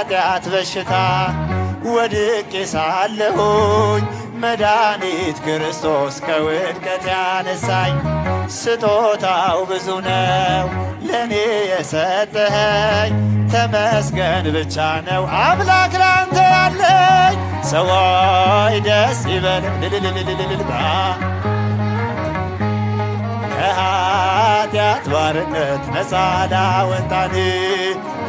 በኃጢአት በሽታ ወድቄ ሳለሁኝ መድኃኒት ክርስቶስ ከውድቀት ያነሳኝ። ስጦታው ብዙ ነው ለእኔ የሰጠኸኝ፣ ተመስገን ብቻ ነው አምላክ ላንተ ያለኝ። ሰዎች ደስ ይበለን ከኃጢአት ባርነት ነፃ ላወጣን፣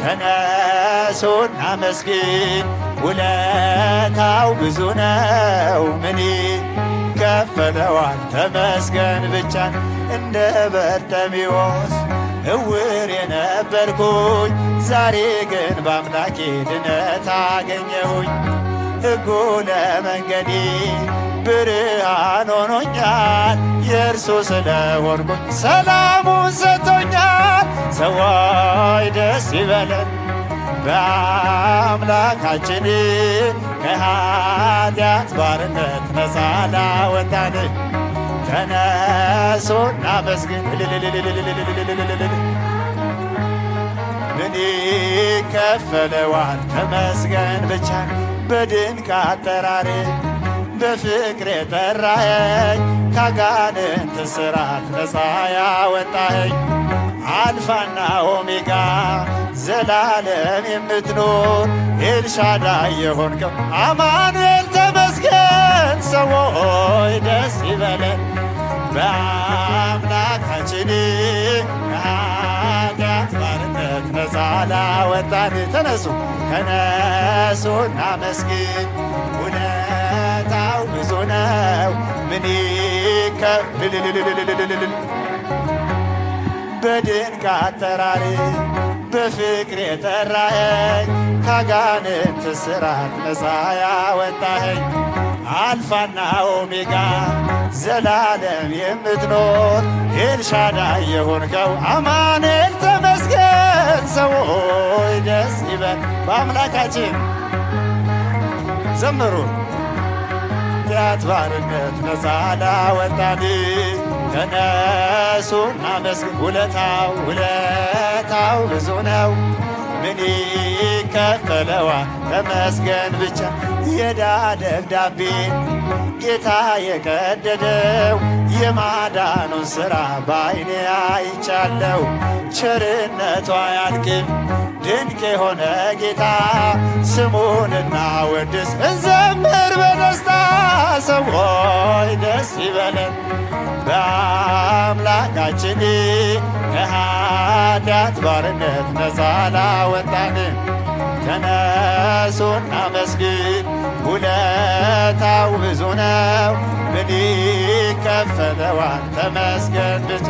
ተነሱና መስግን ውለታው ብዙ ነው ምን ከፈለዋል ተመስገን ብቻ። እንደ በርጤሜዎስ እውር የነበርኩኝ ዛሬ ግን በአምላኬ ድነት አገኘሁኝ። ሕጉ ለመንገዴ ብርሃን ሆኖኛል፣ የእርሱ ስለሆንኩኝ ሰላሙን ሰጥቶኛል። ሰዎች ደስ ይበለን በአምላካችን ከኃጢአት ባርነት ነፃ ላወጣን፣ ተነሱና መስግን ምን ይከፈለዋል ተመስገን ብቻ። በድንቅ አጠራር በፍቅር የጠራኸኝ፣ ካጋንንት እስራት ነፃ ያወጣኸኝ፣ አልፋና ኦሜጋ ዘላለም የምትኖር ኤልሻዳይ የሆንከው አማኑኤል ተመስገን። ሰዎች ደስ ይበለን በአምላካችን ከኃጢአት ባርነት ነፃ ላወጣን። ተነሱና መስግን ውለታው ብዙ ነው ምን በድንቅ አጠራር በፍቅር የጠራኸኝ፣ ካጋንንት እስራት ነፃ ያወጣኸኝ፣ አልፋና ኦሜጋ ዘላለም የምትኖር ኤልሻዳይ የሆንከው አማኑኤል ተመስገን። ሰዎች ደስ ይበል በአምላካችን ዘምሩ። ከኃጢአት ባርነት ነፃ ላወጣን፣ ተነሱና መስግን ውለታው ብዙ ነው ምን ይከፈለዋል ተመስገን ብቻ። የዕዳ ደብዳቤን ጌታ የቀደደው፣ የማዳኑን ሥራ በዓይኔ አይቻለው። ቸርነቷ አያልቅም ድንቅ የሆነ ጌታ፣ ስሙን እናወድስ እንዘምር በደስታ። ሰዎች ደስ ይበለን በአምላካችን ከኃጢአት ባርነት ነፃ ላወጣን፣ ተነሱና መስግን ውለታው ብዙ ነው ምን ይከፈለዋል ተመስገን ብቻ።